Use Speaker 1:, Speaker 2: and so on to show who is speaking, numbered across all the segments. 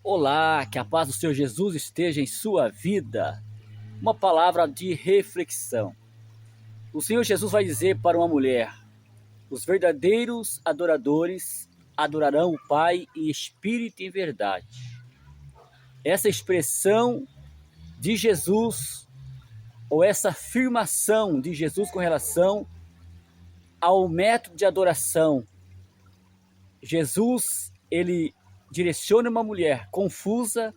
Speaker 1: Olá, que a paz do Senhor Jesus esteja em sua vida. Uma palavra de reflexão. O Senhor Jesus vai dizer para uma mulher: os verdadeiros adoradores adorarão o Pai em espírito e em verdade. Essa expressão de Jesus, ou essa afirmação de Jesus com relação ao método de adoração, Jesus, ele direciona uma mulher confusa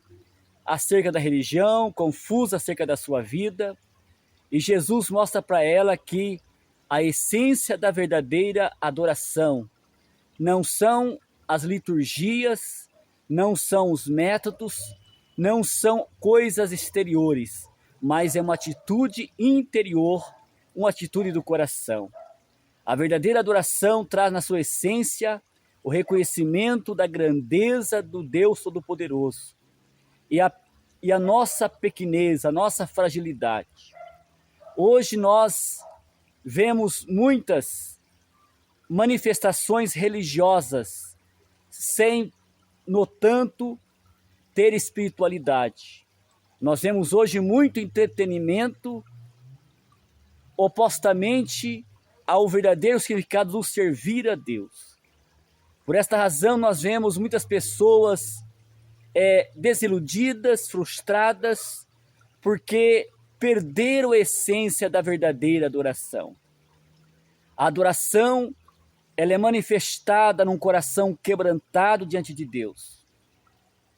Speaker 1: acerca da religião, confusa acerca da sua vida, e Jesus mostra para ela que a essência da verdadeira adoração não são as liturgias, não são os métodos, não são coisas exteriores, mas é uma atitude interior, uma atitude do coração. A verdadeira adoração traz na sua essência o reconhecimento da grandeza do Deus Todo-Poderoso e a nossa pequenez, a nossa fragilidade. Hoje nós vemos muitas manifestações religiosas sem, no tanto, ter espiritualidade. Nós vemos hoje muito entretenimento opostamente ao verdadeiro significado do servir a Deus. Por esta razão nós vemos muitas pessoas desiludidas, frustradas, porque perderam a essência da verdadeira adoração. A adoração, ela é manifestada num coração quebrantado diante de Deus.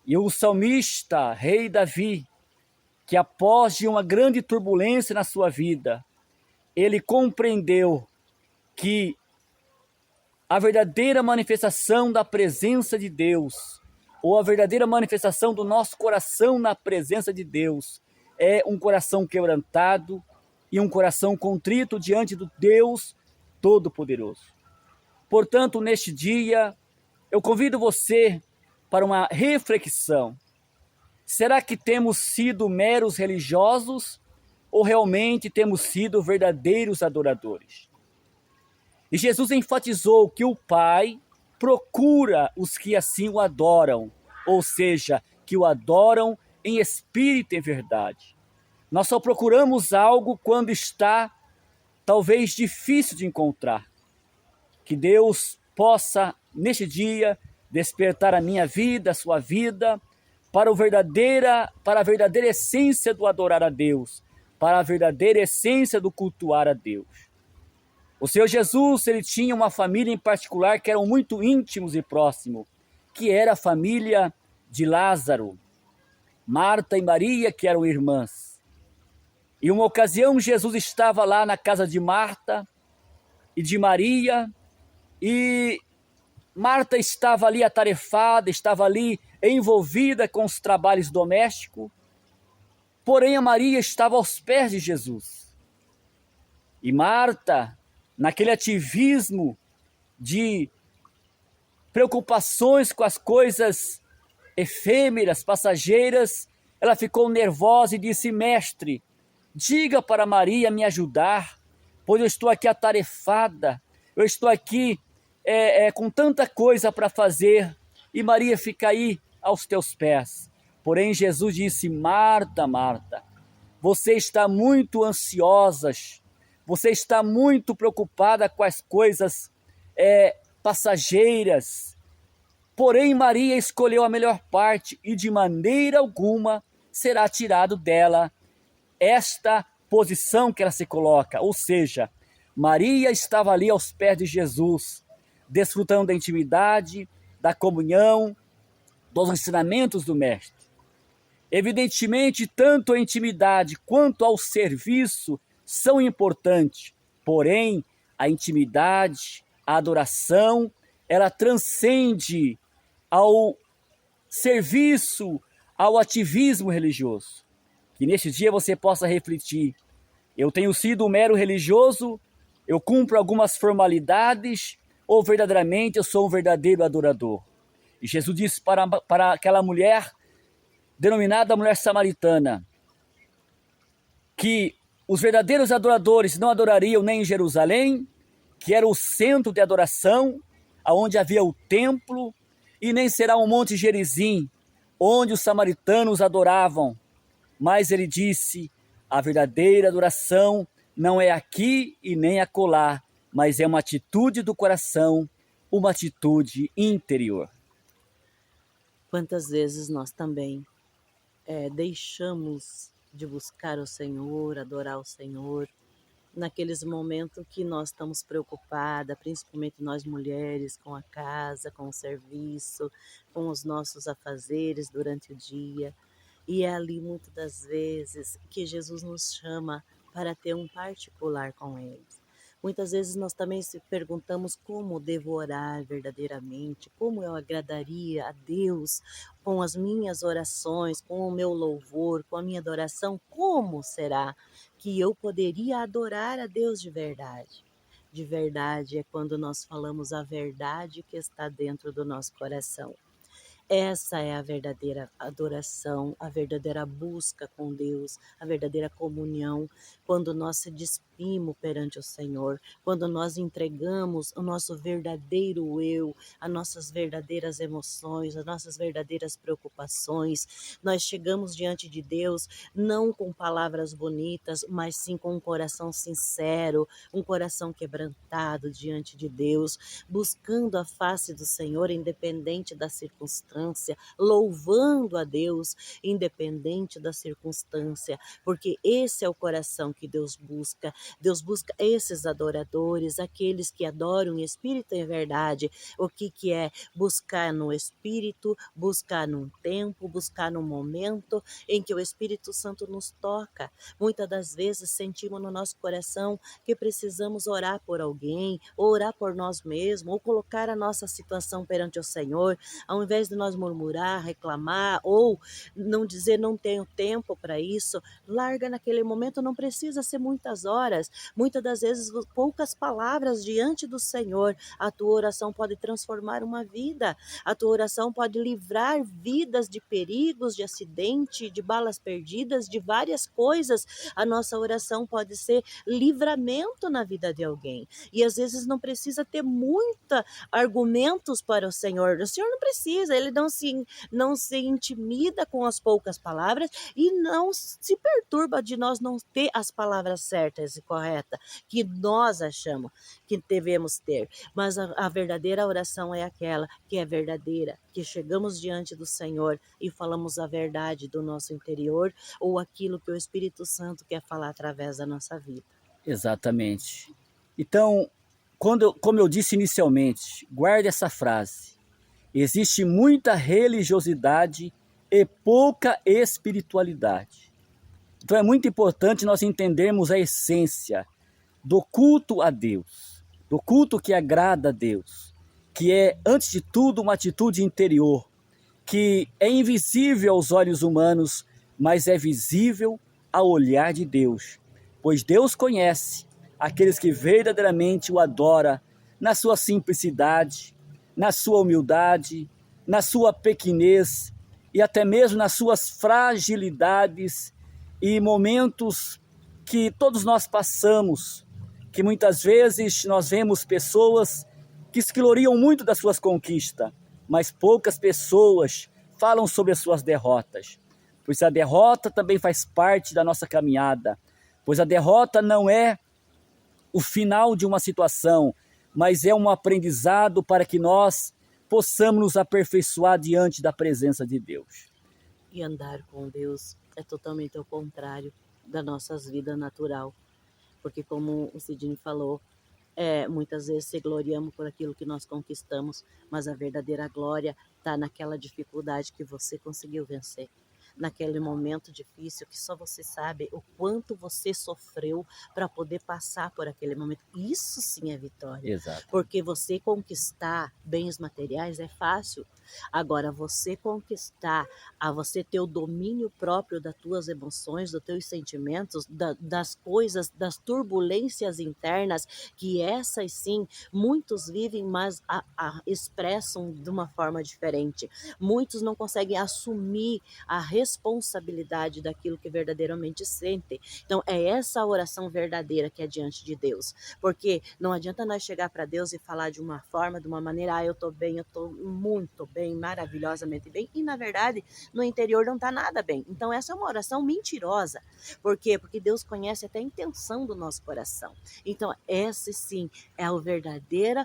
Speaker 1: E o salmista, rei Davi, que após de uma grande turbulência na sua vida, ele compreendeu que a verdadeira manifestação da presença de Deus, ou a verdadeira manifestação do nosso coração na presença de Deus, é um coração quebrantado e um coração contrito diante do Deus Todo-Poderoso. Portanto, neste dia, eu convido você para uma reflexão. Será que temos sido meros religiosos ou realmente temos sido verdadeiros adoradores? E Jesus enfatizou que o Pai procura os que assim o adoram, ou seja, que o adoram em espírito e em verdade. Nós só procuramos algo quando está talvez difícil de encontrar. Que Deus possa, neste dia, despertar a minha vida, a sua vida, para a verdadeira essência do adorar a Deus, para a verdadeira essência do cultuar a Deus. O Senhor Jesus, ele tinha uma família em particular que eram muito íntimos e próximos, que era a família de Lázaro, Marta e Maria, que eram irmãs. E uma ocasião Jesus estava lá na casa de Marta e de Maria, e Marta estava ali atarefada, estava ali envolvida com os trabalhos domésticos, porém a Maria estava aos pés de Jesus. E Marta, naquele ativismo de preocupações com as coisas efêmeras, passageiras, ela ficou nervosa e disse: mestre, diga para Maria me ajudar, pois eu estou aqui atarefada, eu estou aqui com tanta coisa para fazer, e Maria fica aí aos teus pés. Porém Jesus disse: Marta, Marta, você está muito ansiosa, você está muito preocupada com as coisas passageiras. Porém, Maria escolheu a melhor parte e de maneira alguma será tirado dela esta posição que ela se coloca. Ou seja, Maria estava ali aos pés de Jesus, desfrutando da intimidade, da comunhão, dos ensinamentos do Mestre. Evidentemente, tanto a intimidade quanto ao serviço são importantes, porém, a intimidade, a adoração, ela transcende ao serviço, ao ativismo religioso. Que neste dia você possa refletir: eu tenho sido um mero religioso, eu cumpro algumas formalidades, ou verdadeiramente eu sou um verdadeiro adorador? E Jesus disse para aquela mulher, denominada mulher samaritana, que os verdadeiros adoradores não adorariam nem em Jerusalém, que era o centro de adoração, aonde havia o templo, e nem será o Monte Gerizim, onde os samaritanos adoravam. Mas ele disse: a verdadeira adoração não é aqui e nem acolá, mas é uma atitude do coração, uma atitude interior.
Speaker 2: Quantas vezes nós também deixamos de buscar o Senhor, adorar o Senhor, naqueles momentos que nós estamos preocupadas, principalmente nós mulheres, com a casa, com o serviço, com os nossos afazeres durante o dia. E é ali, muitas das vezes, que Jesus nos chama para ter um particular com Ele. Muitas vezes nós também se perguntamos como devo orar verdadeiramente, como eu agradaria a Deus com as minhas orações, com o meu louvor, com a minha adoração, como será que eu poderia adorar a Deus de verdade? De verdade é quando nós falamos a verdade que está dentro do nosso coração. Essa é a verdadeira adoração, a verdadeira busca com Deus, a verdadeira comunhão, quando nós se despimos perante o Senhor, quando nós entregamos o nosso verdadeiro eu, as nossas verdadeiras emoções, as nossas verdadeiras preocupações. Nós chegamos diante de Deus não com palavras bonitas, mas sim com um coração sincero, um coração quebrantado diante de Deus, buscando a face do Senhor, independente da circunstância, louvando a Deus, independente da circunstância, porque esse é o coração que Deus busca. Deus busca esses adoradores, aqueles que adoram em espírito e em verdade. O que é? Buscar no espírito, buscar num tempo, buscar num momento em que o Espírito Santo nos toca. Muitas das vezes sentimos no nosso coração que precisamos orar por alguém, ou orar por nós mesmos, ou colocar a nossa situação perante o Senhor, ao invés de nós murmurar, reclamar, ou não dizer não tenho tempo para isso, larga naquele momento, não precisa ser muitas horas, muitas das vezes poucas palavras diante do Senhor, a tua oração pode transformar uma vida, a tua oração pode livrar vidas de perigos, de acidente, de balas perdidas, de várias coisas. A nossa oração pode ser livramento na vida de alguém, e às vezes não precisa ter muita argumentos para o Senhor não precisa, ele não se intimida com as poucas palavras e não se perturba de nós não ter as palavras certas e corretas que nós achamos que devemos ter, mas a verdadeira oração é aquela que é verdadeira, que chegamos diante do Senhor e falamos a verdade do nosso interior ou aquilo que o Espírito Santo quer falar através da nossa vida.
Speaker 1: Exatamente. Então, como eu disse inicialmente, guarde essa frase. Existe muita religiosidade e pouca espiritualidade. Então é muito importante nós entendermos a essência do culto a Deus, do culto que agrada a Deus, que é, antes de tudo, uma atitude interior, que é invisível aos olhos humanos, mas é visível ao olhar de Deus, pois Deus conhece aqueles que verdadeiramente o adoram na sua simplicidade, na sua humildade, na sua pequenez e até mesmo nas suas fragilidades e momentos que todos nós passamos, que muitas vezes nós vemos pessoas que se gloriam muito das suas conquistas, mas poucas pessoas falam sobre as suas derrotas, pois a derrota também faz parte da nossa caminhada, pois a derrota não é o final de uma situação, mas é um aprendizado para que nós possamos nos aperfeiçoar diante da presença de Deus.
Speaker 2: E andar com Deus é totalmente ao contrário das nossas vidas natural, porque como o Sidney falou, muitas vezes se gloriamos por aquilo que nós conquistamos, mas a verdadeira glória está naquela dificuldade que você conseguiu vencer, naquele momento difícil que só você sabe o quanto você sofreu para poder passar por aquele momento. Isso sim é vitória.
Speaker 1: Exato.
Speaker 2: Porque você conquistar bens materiais é fácil. Agora, você conquistar, você ter o domínio próprio das tuas emoções, dos teus sentimentos, das coisas, das turbulências internas, que essas sim, muitos vivem, mas expressam de uma forma diferente. Muitos não conseguem assumir a responsabilidade daquilo que verdadeiramente sentem. Então, é essa oração verdadeira que é diante de Deus. Porque não adianta nós chegar para Deus e falar de uma forma, de uma maneira, eu estou bem, eu estou muito bem, bem, maravilhosamente bem, e na verdade no interior não está nada bem. Então essa é uma oração mentirosa. Por quê? Porque Deus conhece até a intenção do nosso coração. Então essa sim é a verdadeira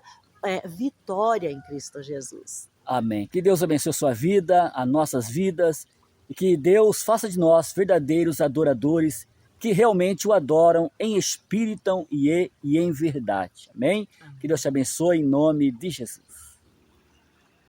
Speaker 2: vitória em Cristo Jesus.
Speaker 1: Amém. Que Deus abençoe a sua vida, as nossas vidas, e que Deus faça de nós verdadeiros adoradores que realmente o adoram em espírito e em verdade. Amém?
Speaker 2: Amém.
Speaker 1: Que Deus te abençoe em nome de Jesus.